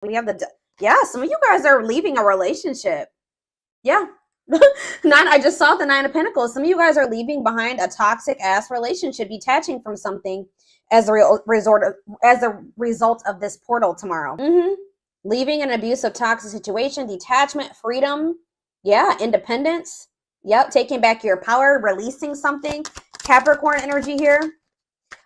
We have yeah, some of you guys are leaving a relationship. Yeah. I just saw the 9 of Pentacles. Some of you guys are leaving behind a toxic ass relationship, detaching from something as a result of this portal tomorrow. Leaving an abusive, toxic situation, detachment, freedom. Yeah, independence. Yep, taking back your power, releasing something. Capricorn energy here.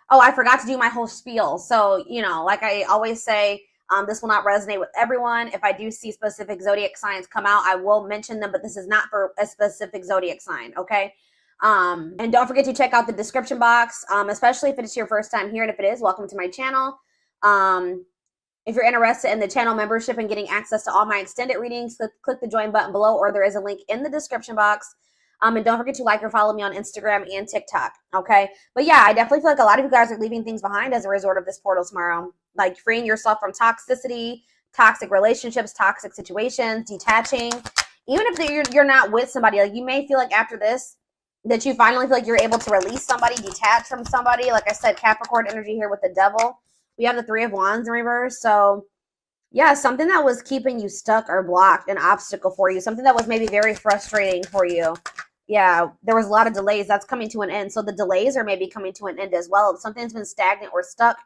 Oh, I forgot to do my whole spiel. So, you know, like I always say, this will not resonate with everyone. If I do see specific zodiac signs come out, I will mention them, but this is not for a specific zodiac sign, okay? And don't forget to check out the description box, especially if it's your first time here. And if it is, welcome to my channel. If you're interested in the channel membership and getting access to all my extended readings, click the join button below, or there is a link in the description box. And don't forget to like or follow me on Instagram and TikTok, okay? But yeah, I definitely feel like a lot of you guys are leaving things behind as a result of this portal tomorrow. Like freeing yourself from toxicity, toxic relationships, toxic situations, detaching. Even if you're not with somebody, like you may feel like after this, that you finally feel like you're able to release somebody, detach from somebody. Like I said, Capricorn energy here with the devil. We have the 3 of Wands in reverse. So yeah, something that was keeping you stuck or blocked, an obstacle for you, something that was maybe very frustrating for you. Yeah, there was a lot of delays. That's coming to an end. So the delays are maybe coming to an end as well. If something's been stagnant or stuck,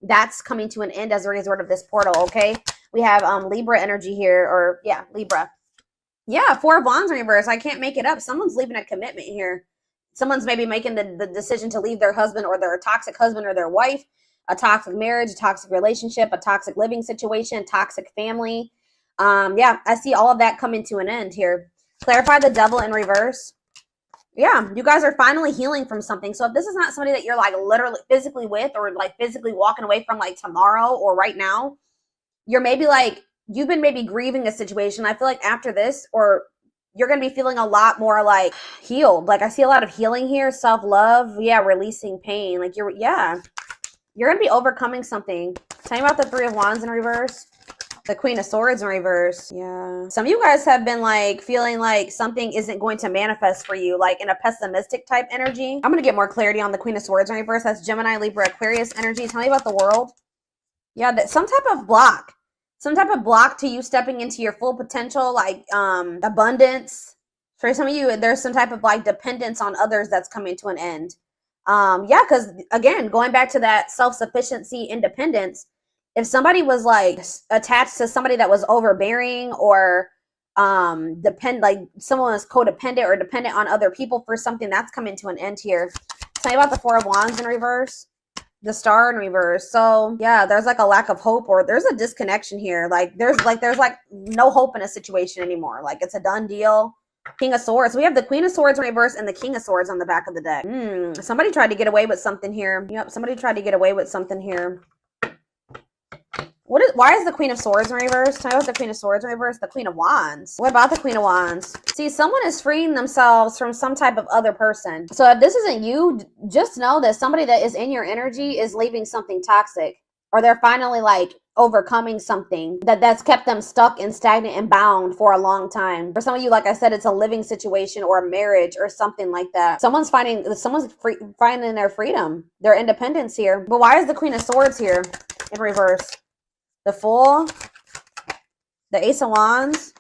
that's coming to an end as a result of this portal, okay? We have Libra energy here, or yeah, Libra. Yeah, 4 of Wands in reverse. I can't make it up. Someone's leaving a commitment here. Someone's maybe making the decision to leave their husband or their toxic husband or their wife, a toxic marriage, a toxic relationship, a toxic living situation, toxic family. Yeah, I see all of that coming to an end here. Clarify the devil in reverse. Yeah, you guys are finally healing from something. So if this is not somebody that you're like literally physically with or like physically walking away from like tomorrow or right now, you're maybe like, you've been maybe grieving a situation. I feel like after this, or you're going to be feeling a lot more like healed. Like I see a lot of healing here, self-love. Yeah, releasing pain. Like you're going to be overcoming something. Tell me about the 3 of Wands in reverse. The Queen of Swords in reverse. Yeah. Some of you guys have been like feeling like something isn't going to manifest for you, like in a pessimistic type energy. I'm going to get more clarity on the Queen of Swords in reverse. That's Gemini, Libra, Aquarius energy. Tell me about the World. Yeah, that some type of block. Some type of block to you stepping into your full potential, like abundance. For some of you, there's some type of like dependence on others that's coming to an end. Yeah, because again, going back to that self-sufficiency, independence, if somebody was like attached to somebody that was overbearing or like someone was codependent or dependent on other people for something, that's coming to an end here. Tell me about the 4 of Wands in reverse, the Star in reverse. So yeah, there's like a lack of hope, or there's a disconnection here. Like there's no hope in a situation anymore. Like it's a done deal. King of Swords. We have the Queen of Swords in reverse and the King of Swords on the back of the deck. Somebody tried to get away with something here. Yep, somebody tried to get away with something here. Why is the Queen of Swords in reverse? Tell me about the Queen of Swords in reverse. The Queen of Wands. What about the Queen of Wands? See, someone is freeing themselves from some type of other person. So if this isn't you, just know that somebody that is in your energy is leaving something toxic. Or they're finally like overcoming something that's kept them stuck and stagnant and bound for a long time. For some of you, like I said, it's a living situation or a marriage or something like that. Someone's finding their freedom, their independence here. But why is the Queen of Swords here in reverse? The Fool, the Ace of Wands,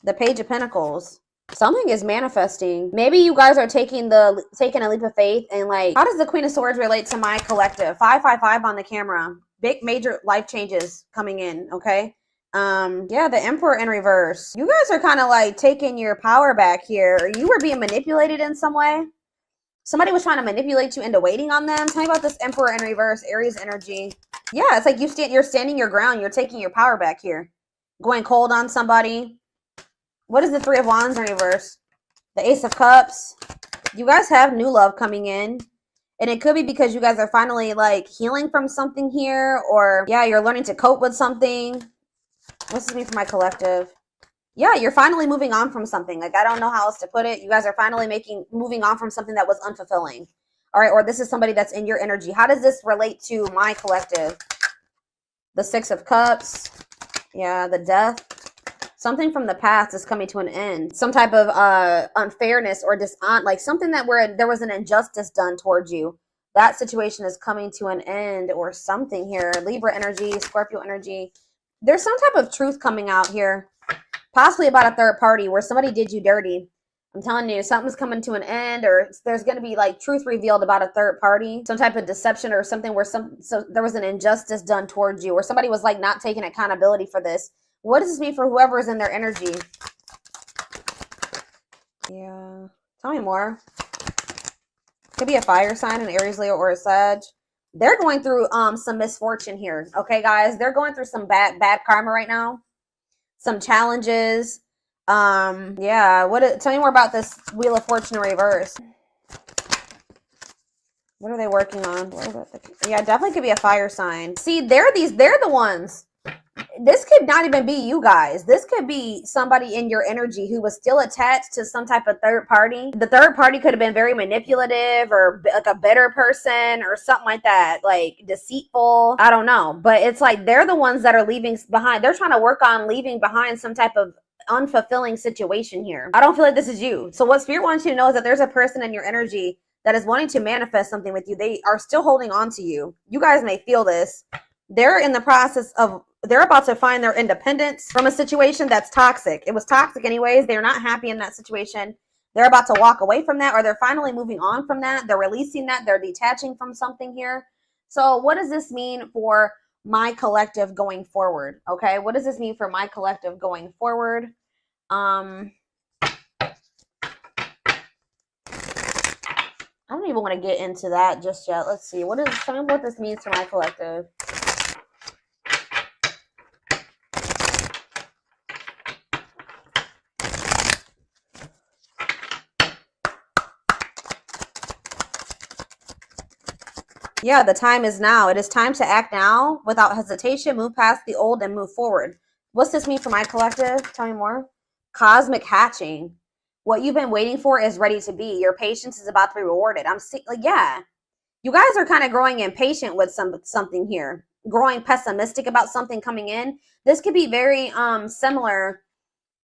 the Page of Pentacles. Something is manifesting. Maybe you guys are taking a leap of faith and like, how does the Queen of Swords relate to my collective? 555 on the camera. Big major life changes coming in, okay? Yeah, the Emperor in reverse. You guys are kind of like taking your power back here. You were being manipulated in some way. Somebody was trying to manipulate you into waiting on them. Tell me about this Emperor in reverse, Aries energy. Yeah, it's like you're standing your ground. You're taking your power back here. Going cold on somebody. What is the 3 of Wands in reverse? The Ace of Cups. You guys have new love coming in. And it could be because you guys are finally like healing from something here. Or yeah, you're learning to cope with something. What's this mean for my collective? Yeah, you're finally moving on from something. Like, I don't know how else to put it. You guys are finally moving on from something that was unfulfilling. All right, or this is somebody that's in your energy. How does this relate to my collective? The 6 of Cups. Yeah, the Death. Something from the past is coming to an end. Some type of unfairness or like something where there was an injustice done towards you. That situation is coming to an end or something here. Libra energy, Scorpio energy. There's some type of truth coming out here, possibly about a third party where somebody did you dirty. I'm telling you, something's coming to an end, or there's going to be like truth revealed about a third party, some type of deception or something where there was an injustice done towards you, or somebody was like not taking accountability for this. What does this mean for whoever's in their energy? Yeah. Tell me more. Could be a fire sign, an Aries, Leo, or a Sag. They're going through some misfortune here. Okay, guys? They're going through some bad karma right now. Some challenges. Yeah. Tell me more about this Wheel of Fortune in reverse. What are they working on? Yeah, definitely could be a fire sign. See, they're the ones. This could not even be you guys. This could be somebody in your energy who was still attached to some type of third party. The third party could have been very manipulative or like a bitter person or something like that, like deceitful. I don't know. But it's like they're the ones that are leaving behind. They're trying to work on leaving behind some type of unfulfilling situation here. I don't feel like this is you. So what Spirit wants you to know is that there's a person in your energy that is wanting to manifest something with you. They are still holding on to you. You guys may feel this. They're in the process of, they're about to find their independence from a situation that's toxic. It was toxic anyways. They're not happy in that situation. They're about to walk away from that, or they're finally moving on from that. They're releasing that. They're detaching from something here. So what does this mean for my collective going forward? Okay. What does this mean for my collective going forward? I don't even want to get into that just yet. Let's see. Tell me what this means for my collective. Yeah, the time is now. It is time to act now without hesitation, move past the old and move forward. What's this mean for my collective? Tell me more. Cosmic hatching. What you've been waiting for is ready to be. Your patience is about to be rewarded. Yeah. You guys are kind of growing impatient with something here. Growing pessimistic about something coming in. This could be very similar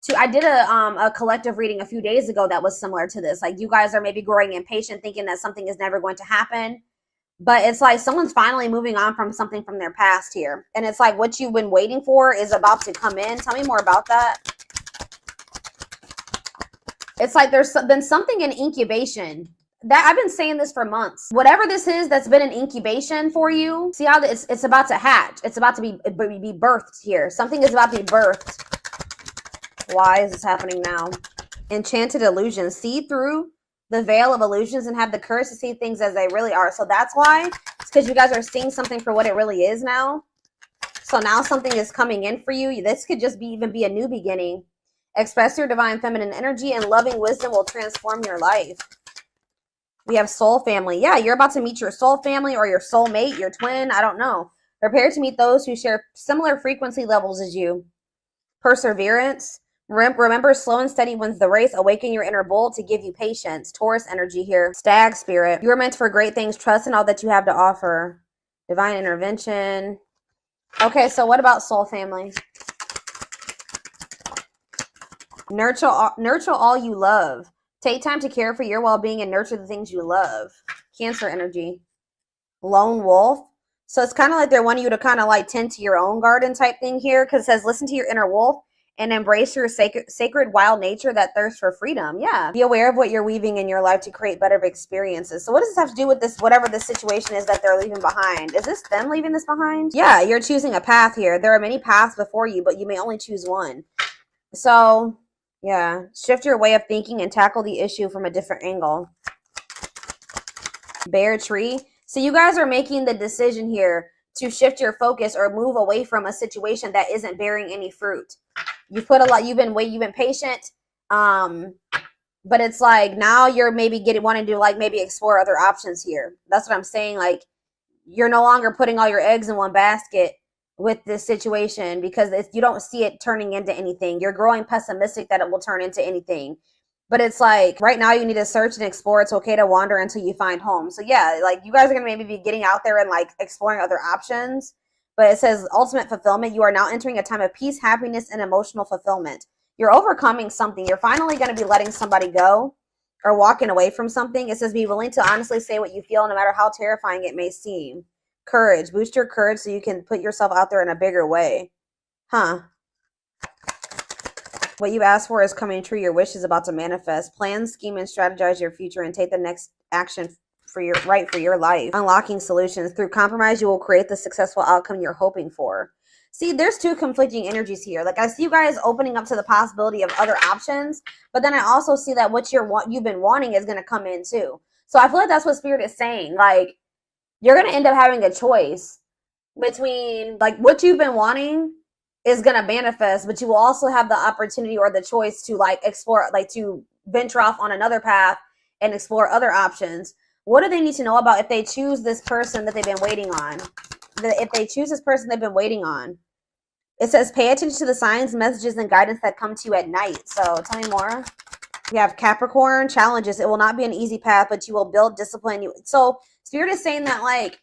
to, I did a collective reading a few days ago that was similar to this. Like you guys are maybe growing impatient, thinking that something is never going to happen. But it's like someone's finally moving on from something from their past here. And it's like what you've been waiting for is about to come in. Tell me more about that. It's like there's been something in incubation. That I've been saying this for months. Whatever this is that's been an incubation for you, see how it's about to hatch. It's about to be birthed here. Something is about to be birthed. Why is this happening now? Enchanted illusions. See through the veil of illusions and have the courage to see things as they really are. So that's why. It's because you guys are seeing something for what it really is now. So now something is coming in for you. This could just even be a new beginning. Express your divine feminine energy and loving wisdom will transform your life. We have soul family. Yeah, you're about to meet your soul family or your soul mate, your twin. I don't know. Prepare to meet those who share similar frequency levels as you. Perseverance. Remember, slow and steady wins the race. Awaken your inner bull to give you patience. Taurus energy here. Stag spirit. You are meant for great things. Trust in all that you have to offer. Divine intervention. Okay, so what about soul family? Nurture all you love. Take time to care for your well-being and nurture the things you love. Cancer energy. Lone wolf. So it's kind of like they're wanting you to kind of like tend to your own garden type thing here, because it says listen to your inner wolf and embrace your sacred wild nature that thirsts for freedom. Yeah. Be aware of what you're weaving in your life to create better experiences. So what does this have to do with this, whatever the situation is that they're leaving behind? Is this them leaving this behind? Yeah, you're choosing a path here. There are many paths before you, but you may only choose one. So, yeah, shift your way of thinking and tackle the issue from a different angle. Bear tree. So you guys are making the decision here to shift your focus or move away from a situation that isn't bearing any fruit. You've been patient, but it's like now you're maybe wanting to like maybe explore other options here. That's what I'm saying. Like you're no longer putting all your eggs in one basket with this situation because you don't see it turning into anything. You're growing pessimistic that it will turn into anything. But it's like right now you need to search and explore. It's okay to wander until you find home. So yeah, like you guys are going to maybe be getting out there and like exploring other options. But it says ultimate fulfillment. You are now entering a time of peace, happiness, and emotional fulfillment. You're overcoming something. You're finally going to be letting somebody go or walking away from something. It says be willing to honestly say what you feel no matter how terrifying it may seem. Courage. Boost your courage so you can put yourself out there in a bigger way. Huh. What you asked for is coming true. Your wish is about to manifest. Plan, scheme, and strategize your future and take the next action for your life. Unlocking solutions. Through compromise, you will create the successful outcome you're hoping for. See, there's two conflicting energies here. Like, I see you guys opening up to the possibility of other options, but then I also see that what you've been wanting is going to come in too. So I feel like that's what Spirit is saying. Like, you're going to end up having a choice between, like, what you've been wanting is going to manifest, but you will also have the opportunity or the choice to, like, explore, like, to venture off on another path and explore other options. What do they need to know about if they choose this person that they've been waiting on? If they choose this person they've been waiting on? It says, pay attention to the signs, messages, and guidance that come to you at night. So tell me more. We have Capricorn, challenges. It will not be an easy path, but you will build discipline. So Spirit is saying that, like,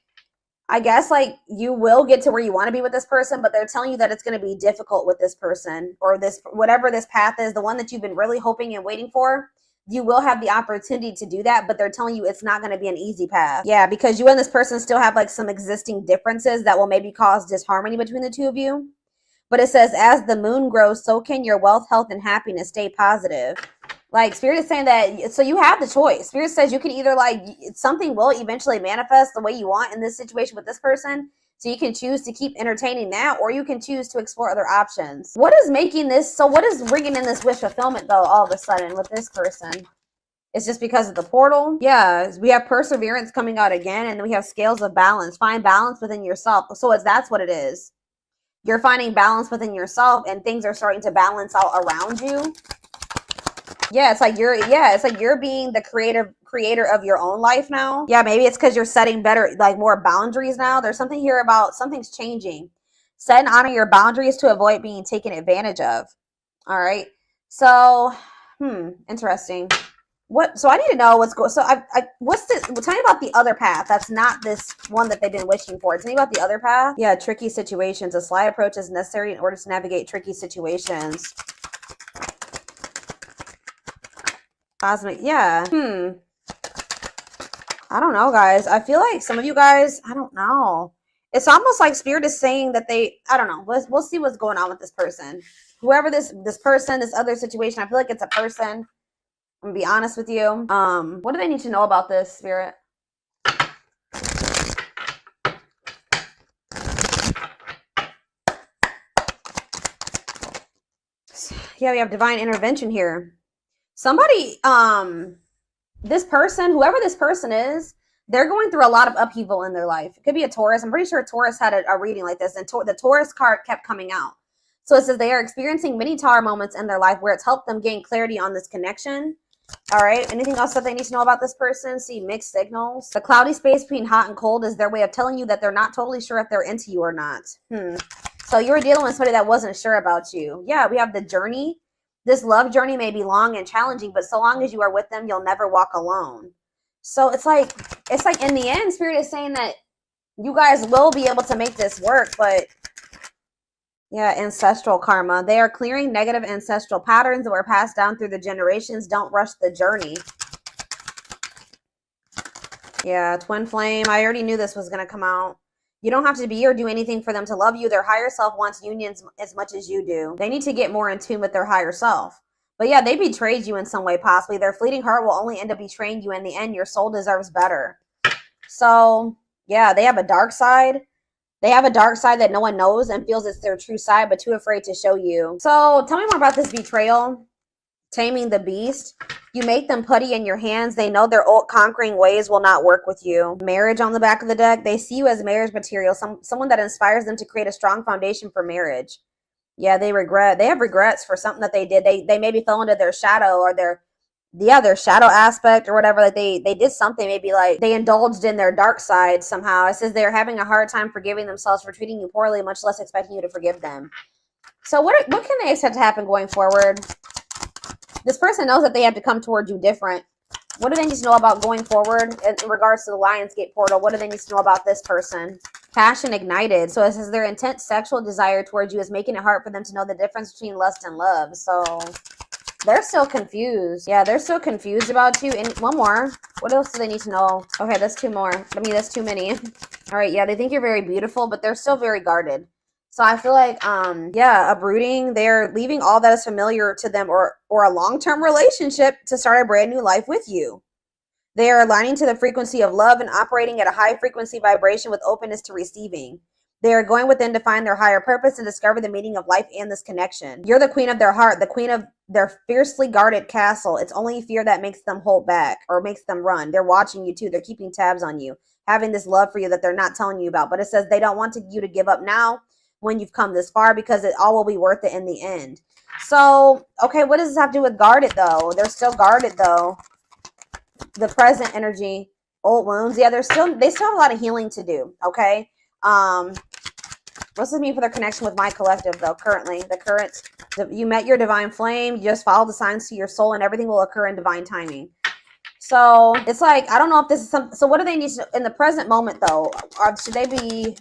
I guess, like, you will get to where you want to be with this person, but they're telling you that it's going to be difficult with this person, or this, whatever this path is, the one that you've been really hoping and waiting for. You will have the opportunity to do that, but they're telling you it's not going to be an easy path. Yeah, because you and this person still have, like, some existing differences that will maybe cause disharmony between the two of you. But it says, as the moon grows, so can your wealth, health, and happiness. Stay positive. Like, Spirit is saying that, so you have the choice. Spirit says you can either, like, something will eventually manifest the way you want in this situation with this person. So you can choose to keep entertaining that, or you can choose to explore other options. What is making this, so what is bringing in this wish fulfillment, though, all of a sudden with this person? It's just because of the portal? Yeah, we have perseverance coming out again, and then we have scales of balance. Find balance within yourself. So that's what it is. You're finding balance within yourself, and things are starting to balance out around you. Yeah, it's like you're being the creator of your own life now. Yeah, maybe it's because you're setting better, like, more boundaries now. There's something here about something's changing. Set and honor your boundaries to avoid being taken advantage of. All right. So, interesting. So I need to know what's going. So what's this? Tell me about the other path. That's not this one that they've been wishing for. Tell me about the other path. Yeah, tricky situations. A sly approach is necessary in order to navigate tricky situations. Cosmic, yeah. I don't know, guys. I feel like some of you guys, I don't know. It's almost like Spirit is saying that I don't know. We'll see what's going on with this person. Whoever this person, this other situation, I feel like it's a person. I'm gonna be honest with you. What do they need to know about this, Spirit? Yeah, we have divine intervention here. Somebody, this person, whoever this person is, they're going through a lot of upheaval in their life. It could be a Taurus. I'm pretty sure Taurus had a reading like this, and the Taurus card kept coming out. So it says they are experiencing many Taurus moments in their life where it's helped them gain clarity on this connection. All right. Anything else that they need to know about this person? See, mixed signals. The cloudy space between hot and cold is their way of telling you that they're not totally sure if they're into you or not. So you were dealing with somebody that wasn't sure about you. Yeah, we have the journey. This love journey may be long and challenging, but so long as you are with them, you'll never walk alone. So it's like in the end, Spirit is saying that you guys will be able to make this work, but yeah, ancestral karma. They are clearing negative ancestral patterns that were passed down through the generations. Don't rush the journey. Yeah, twin flame. I already knew this was going to come out. You don't have to be or do anything for them to love you. Their higher self wants unions as much as you do. They need to get more in tune with their higher self. But yeah, they betrayed you in some way, possibly. Their fleeting heart will only end up betraying you in the end. Your soul deserves better. So yeah, they have a dark side. They have a dark side that no one knows and feels it's their true side, but too afraid to show you. So tell me more about this betrayal. Taming the beast. You make them putty in your hands. They know their old conquering ways will not work with you. Marriage on the back of the deck. They see you as marriage material. Someone that inspires them to create a strong foundation for marriage. Yeah, they have regrets for something that they did. They maybe fell into their shadow or their shadow aspect or whatever. Like they did something, maybe like they indulged in their dark side somehow. It says they're having a hard time forgiving themselves for treating you poorly, much less expecting you to forgive them. So what can they expect to happen going forward? This person knows that they have to come towards you different. What do they need to know about going forward in regards to the Lionsgate portal? What do they need to know about this person? Passion ignited. So it says their intense sexual desire towards you is making it hard for them to know the difference between lust and love. So they're still confused. Yeah, they're still confused about you. And one more. What else do they need to know? Okay, that's two more. I mean, that's too many. All right, yeah, they think you're very beautiful, but they're still very guarded. So I feel like, yeah, uprooting, they're leaving all that is familiar to them or a long-term relationship to start a brand new life with you. They are aligning to the frequency of love and operating at a high frequency vibration with openness to receiving. They are going within to find their higher purpose and discover the meaning of life and this connection. You're the queen of their heart, the queen of their fiercely guarded castle. It's only fear that makes them hold back or makes them run. They're watching you too. They're keeping tabs on you, having this love for you that they're not telling you about. But it says they don't want you to give up now when you've come this far, because it all will be worth it in the end. So, okay, what does this have to do with guarded though? They're still guarded though. The present energy, old wounds. Yeah, they still have a lot of healing to do. Okay. What's this mean for their connection with my collective though? Currently, you met your divine flame. You just follow the signs to your soul, and everything will occur in divine timing. So it's like, I don't know if this is so what do they need to, in the present moment though? What should they be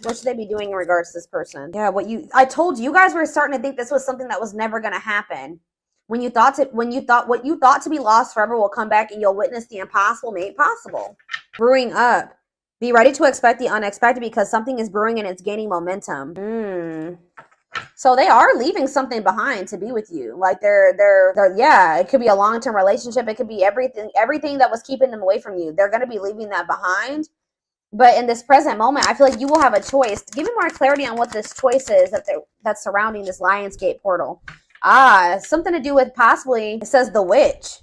doing in regards to this person? Yeah, I told you, you guys were starting to think this was something that was never going to happen. When you thought what you thought to be lost forever will come back, and you'll witness the impossible made possible. Brewing up. Be ready to expect the unexpected, because something is brewing and it's gaining momentum. So they are leaving something behind to be with you. Like they're yeah, it could be a long-term relationship. It could be everything that was keeping them away from you. They're going to be leaving that behind. But in this present moment, I feel like you will have a choice. Give me more clarity on what this choice is that's surrounding this Lionsgate portal. Something to do with possibly, it says the witch.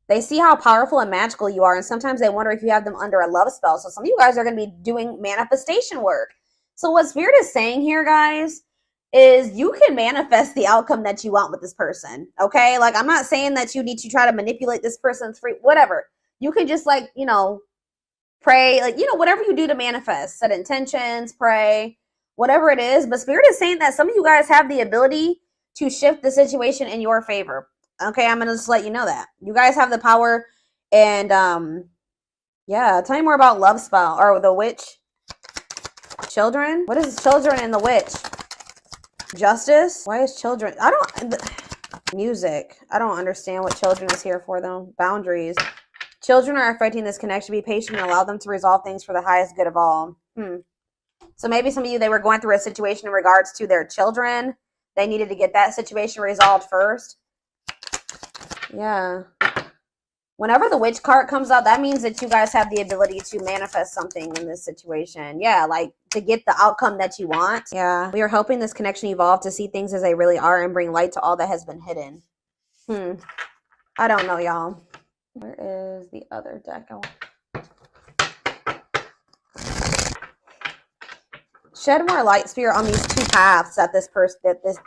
They see how powerful and magical you are, and sometimes they wonder if you have them under a love spell. So some of you guys are going to be doing manifestation work. So what Spirit is saying here, guys, is you can manifest the outcome that you want with this person. Okay? Like, I'm not saying that you need to try to manipulate this person's whatever. You can just, like, pray, like, whatever you do to manifest, set intentions, pray, whatever it is. But Spirit is saying that some of you guys have the ability to shift the situation in your favor. Okay, I'm going to just let you know that. You guys have the power. And, yeah, tell me more about love spell or the witch. Children? What is children and the witch? Justice? Why is children? Music. I don't understand what children is here for, though. Boundaries. Children are affecting this connection. Be patient and allow them to resolve things for the highest good of all. So maybe some of you, they were going through a situation in regards to their children. They needed to get that situation resolved first. Yeah. Whenever the witch card comes out, that means that you guys have the ability to manifest something in this situation. Yeah, like to get the outcome that you want. Yeah. We are helping this connection evolve to see things as they really are and bring light to all that has been hidden. I don't know, y'all. Where is the other deck? Shed more light, Spirit, on these two paths that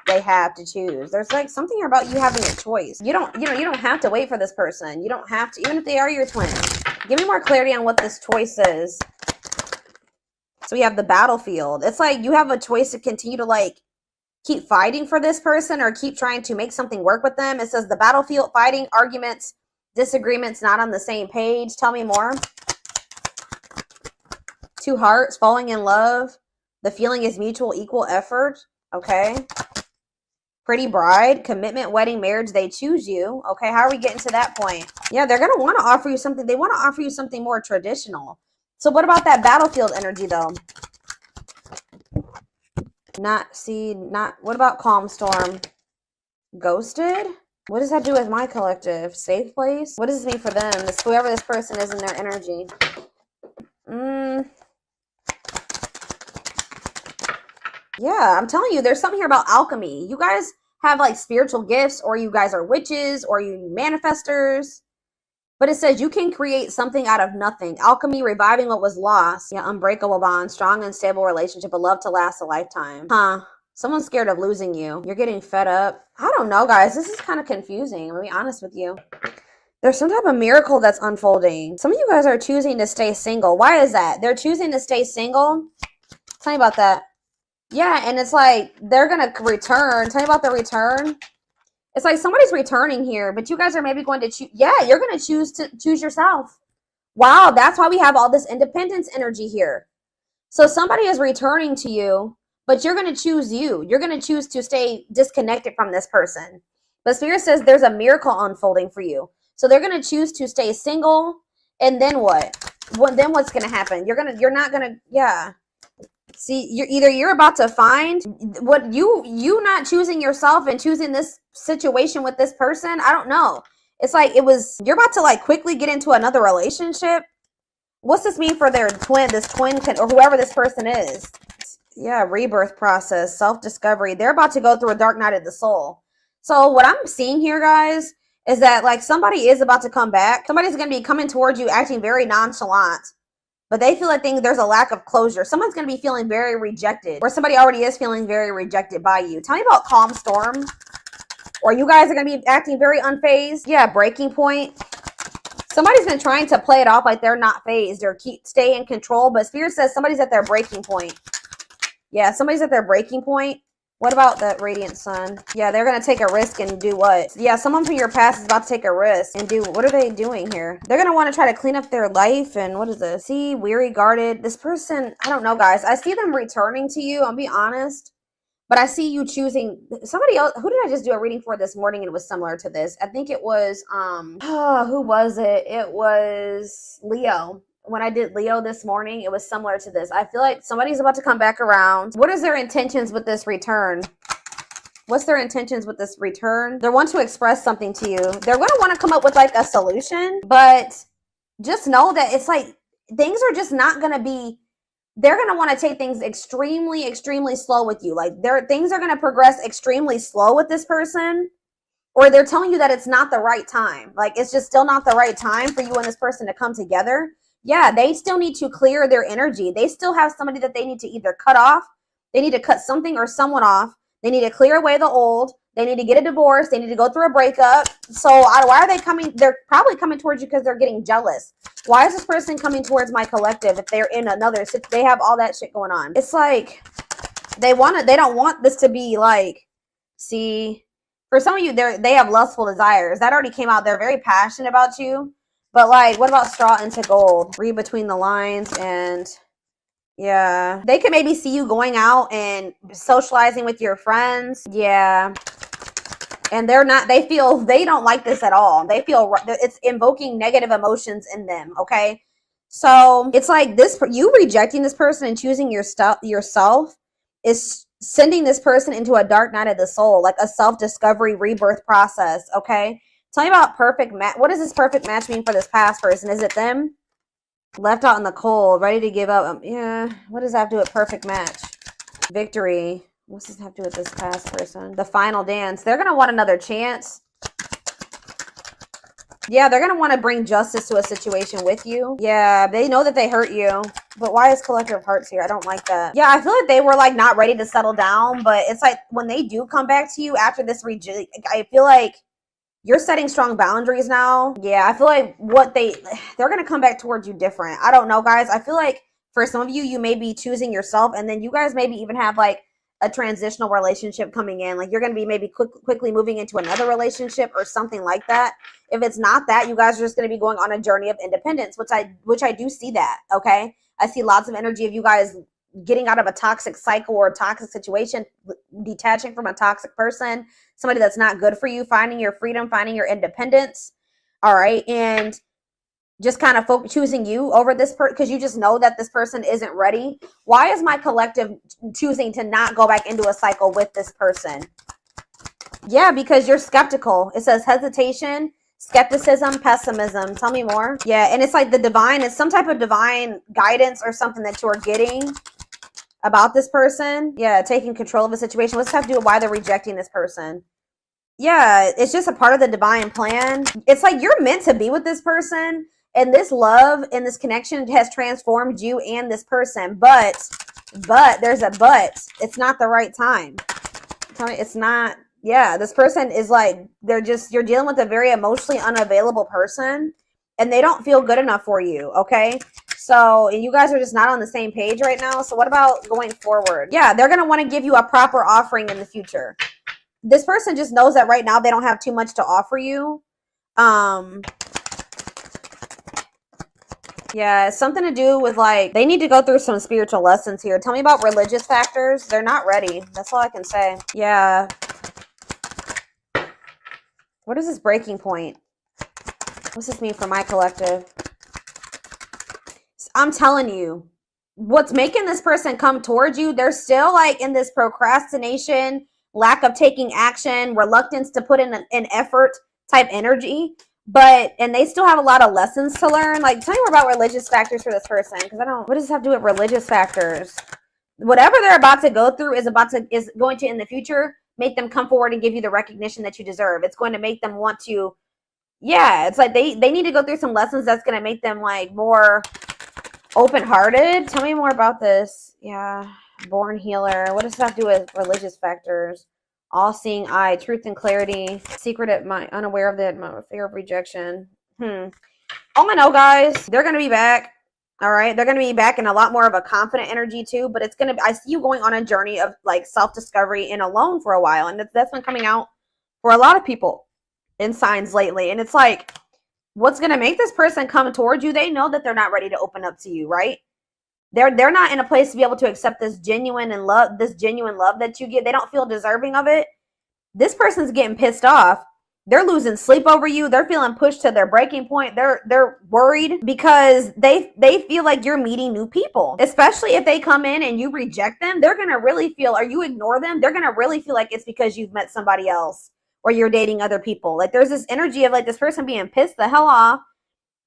they have to choose. There's like something here about you having a choice. You don't have to wait for this person. You don't have to, even if they are your twin. Give me more clarity on what this choice is. So we have the battlefield. It's like you have a choice to continue to like keep fighting for this person or keep trying to make something work with them. It says the battlefield, fighting, arguments, disagreements, not on the same page. Tell me more. Two hearts, falling in love. The feeling is mutual, equal effort. Okay. Pretty bride, commitment, wedding, marriage. They choose you. Okay. How are we getting to that point? Yeah, they're going to want to offer you something. They want to offer you something more traditional. So what about that battlefield energy though? What about calm storm? Ghosted? What does that do with my collective? Safe place? What does this mean for them? Whoever this person is in their energy. Yeah, I'm telling you, there's something here about alchemy. You guys have like spiritual gifts, or you guys are witches, or you manifestors. But it says you can create something out of nothing. Alchemy, reviving what was lost. Yeah, unbreakable bond, strong and stable relationship, a love to last a lifetime. Someone's scared of losing you. You're getting fed up. I don't know, guys. This is kind of confusing. I'm going to be honest with you. There's some type of miracle that's unfolding. Some of you guys are choosing to stay single. Why is that? They're choosing to stay single. Tell me about that. Yeah, and it's like they're going to return. Tell me about the return. It's like somebody's returning here, but you guys are maybe going to choose. Yeah, you're going to choose yourself. Wow, that's why we have all this independence energy here. So somebody is returning to you, but you're going to choose you. You're going to choose to stay disconnected from this person. But Spirit says there's a miracle unfolding for you. So they're going to choose to stay single. And then what? Then what's going to happen? You're not going to, yeah. See, you're about to find what you not choosing yourself and choosing this situation with this person. I don't know. It's like you're about to like quickly get into another relationship. What's this mean for their twin, or whoever this person is? Yeah, rebirth process, self-discovery. They're about to go through a dark night of the soul. So what I'm seeing here, guys, is that like somebody is about to come back. Somebody's going to be coming towards you acting very nonchalant. But they feel like there's a lack of closure. Someone's going to be feeling very rejected. Or somebody already is feeling very rejected by you. Tell me about calm storm. Or you guys are going to be acting very unfazed. Yeah, breaking point. Somebody's been trying to play it off like they're not phased or stay in control. But Spirit says somebody's at their breaking point. Yeah, somebody's at their breaking point. What about that radiant sun? Yeah, they're going to take a risk and do what? Yeah, someone from your past is about to take a risk and do, what are they doing here? They're going to want to try to clean up their life and what is this? See, weary, guarded. This person, I don't know, guys. I see them returning to you, I'll be honest. But I see you choosing somebody else. Who did I just do a reading for this morning? And it was similar to this. I think it was, who was it? It was Leo. When I did Leo this morning, it was similar to this. I feel like somebody's about to come back around. What is their intentions with this return? What's their intentions with this return? They want to express something to you. They're going to want to come up with like a solution, but just know that it's like things are just not going to be, they're going to want to take things extremely, extremely slow with you. Like things are going to progress extremely slow with this person, or they're telling you that it's not the right time. Like it's just still not the right time for you and this person to come together. Yeah, they still need to clear their energy. They still have somebody that they need to either cut off. They need to cut something or someone off. They need to clear away the old. They need to get a divorce. They need to go through a breakup. So why are they coming? They're probably coming towards you because they're getting jealous. Why is this person coming towards my collective if they're in another? They have all that shit going on. It's like they don't want this to be like, see, for some of you, they have lustful desires. That already came out. They're very passionate about you. But like, what about straw into gold? Read between the lines and yeah. They could maybe see you going out and socializing with your friends. Yeah. And they don't like this at all. They feel it's invoking negative emotions in them. Okay. So it's like you rejecting this person and choosing yourself is sending this person into a dark night of the soul, like a self-discovery rebirth process. Okay. Tell me about perfect match. What does this perfect match mean for this past person? Is it them? Left out in the cold, ready to give up. Yeah. What does that have to do with perfect match? Victory. What's this have to do with this past person? The final dance. They're going to want another chance. Yeah, they're going to want to bring justice to a situation with you. Yeah, they know that they hurt you. But why is Collector of Hearts here? I don't like that. Yeah, I feel like they were like not ready to settle down. But it's like when they do come back to you after this I feel like you're setting strong boundaries now. Yeah, I feel like they're going to come back towards you different. I don't know, guys. I feel like for some of you, you may be choosing yourself. And then you guys maybe even have like a transitional relationship coming in. Like you're going to be maybe quickly moving into another relationship or something like that. If it's not that, you guys are just going to be going on a journey of independence, which I do see that. Okay. I see lots of energy of you guys getting out of a toxic cycle or a toxic situation, detaching from a toxic person, somebody that's not good for you, finding your freedom, finding your independence. All right. And just kind of choosing you over this person because you just know that this person isn't ready. Why is my collective choosing to not go back into a cycle with this person? Yeah, because you're skeptical. It says hesitation, skepticism, pessimism. Tell me more. Yeah, and it's like it's some type of divine guidance or something that you're getting about this person. Yeah, taking control of the situation. What's that have to do with why they're rejecting this person? Yeah, it's just a part of the divine plan. It's like you're meant to be with this person. And this love and this connection has transformed you and this person. But there's a but. It's not the right time. It's not. Yeah, this person is like, you're dealing with a very emotionally unavailable person. And they don't feel good enough for you. Okay. So you guys are just not on the same page right now. So what about going forward? Yeah, they're going to want to give you a proper offering in the future. This person just knows that right now they don't have too much to offer you. Yeah, it's something to do with like, they need to go through some spiritual lessons here. Tell me about religious factors. They're not ready. That's all I can say. Yeah. What is this breaking point? What's this mean for my collective? I'm telling you, what's making this person come towards you, they're still like in this procrastination, lack of taking action, reluctance to put in an effort type energy. But, and they still have a lot of lessons to learn. Like, tell me more about religious factors for this person, because I don't, what does this have to do with religious factors? Whatever they're about to go through is going to in the future make them come forward and give you the recognition that you deserve. It's going to make them want to, yeah, it's like they need to go through some lessons that's going to make them like more open-hearted. Tell me more about this. Yeah, born healer. What does this have to do with religious factors? All-seeing eye, truth and clarity, secret at my unaware of the fear of rejection. All I know, guys, they're going to be back. All right, they're going to be back in a lot more of a confident energy too, but it's going to, I see you going on a journey of like self-discovery and alone for a while, and that's been coming out for a lot of people in signs lately. And it's like, what's going to make this person come towards you? They know that they're not ready to open up to you, right? They're not in a place to be able to accept this genuine love that you give. They don't feel deserving of it. This person's getting pissed off. They're losing sleep over you. They're feeling pushed to their breaking point. They're worried because they feel like you're meeting new people. Especially if they come in and you reject them, they're going to really feel, or you ignore them, they're going to really feel like it's because you've met somebody else or you're dating other people. Like there's this energy of like this person being pissed the hell off,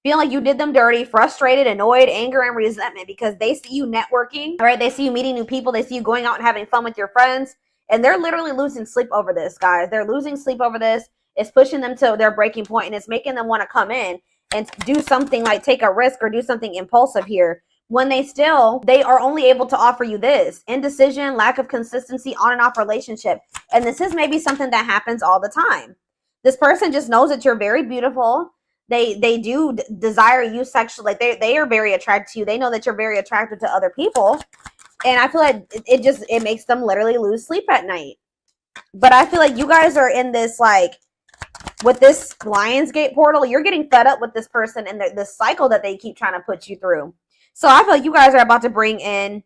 feeling like you did them dirty, frustrated, annoyed, anger, and resentment because they see you networking, all right? They see you meeting new people. They see you going out and having fun with your friends. And they're literally losing sleep over this, guys. They're losing sleep over this. It's pushing them to their breaking point, and it's making them want to come in and do something like take a risk or do something impulsive here when they are only able to offer you this: indecision, lack of consistency, on and off relationship. And this is maybe something that happens all the time. This person just knows that you're very beautiful. They do desire you sexually. Like they are very attracted to you. They know that you're very attractive to other people. And I feel like it makes them literally lose sleep at night. But I feel like you guys are in this, like, with this Lionsgate portal, you're getting fed up with this person and the cycle that they keep trying to put you through. So I feel like you guys are about to bring in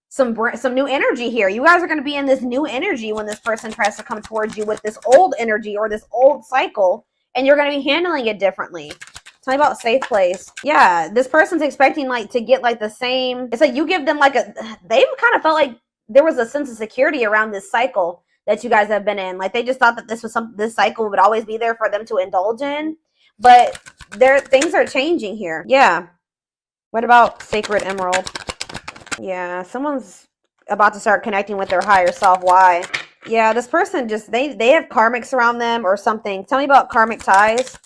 some new energy here. You guys are going to be in this new energy when this person tries to come towards you with this old energy or this old cycle, and you're going to be handling it differently. Tell me about safe place. Yeah, this person's expecting like to get like the same. It's like you give them like they've kind of felt like there was a sense of security around this cycle that you guys have been in. Like they just thought that this cycle would always be there for them to indulge in. But things are changing here. Yeah. What about sacred emerald? Yeah, someone's about to start connecting with their higher self. Why? Yeah, this person just, they have karmics around them or something. Tell me about karmic ties.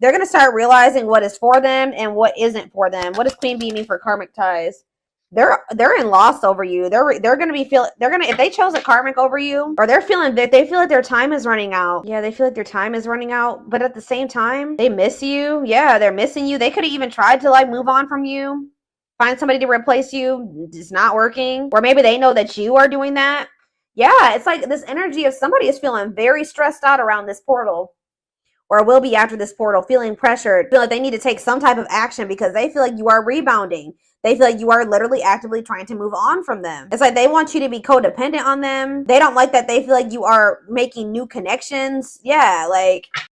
They're going to start realizing what is for them and what isn't for them. What does Queen Bee mean for karmic ties? They're in loss over you. They're going to be if they chose a karmic over you, or they feel like their time is running out. Yeah, they feel like their time is running out, but at the same time, they miss you. Yeah, they're missing you. They could have even tried to like move on from you, find somebody to replace you. It's not working. Or maybe they know that you are doing that. Yeah, it's like this energy of somebody is feeling very stressed out around this portal, or will be after this portal, feeling pressured, feel like they need to take some type of action because they feel like you are rebounding. They feel like you are literally actively trying to move on from them. It's like they want you to be codependent on them. They don't like that they feel like you are making new connections. Yeah, like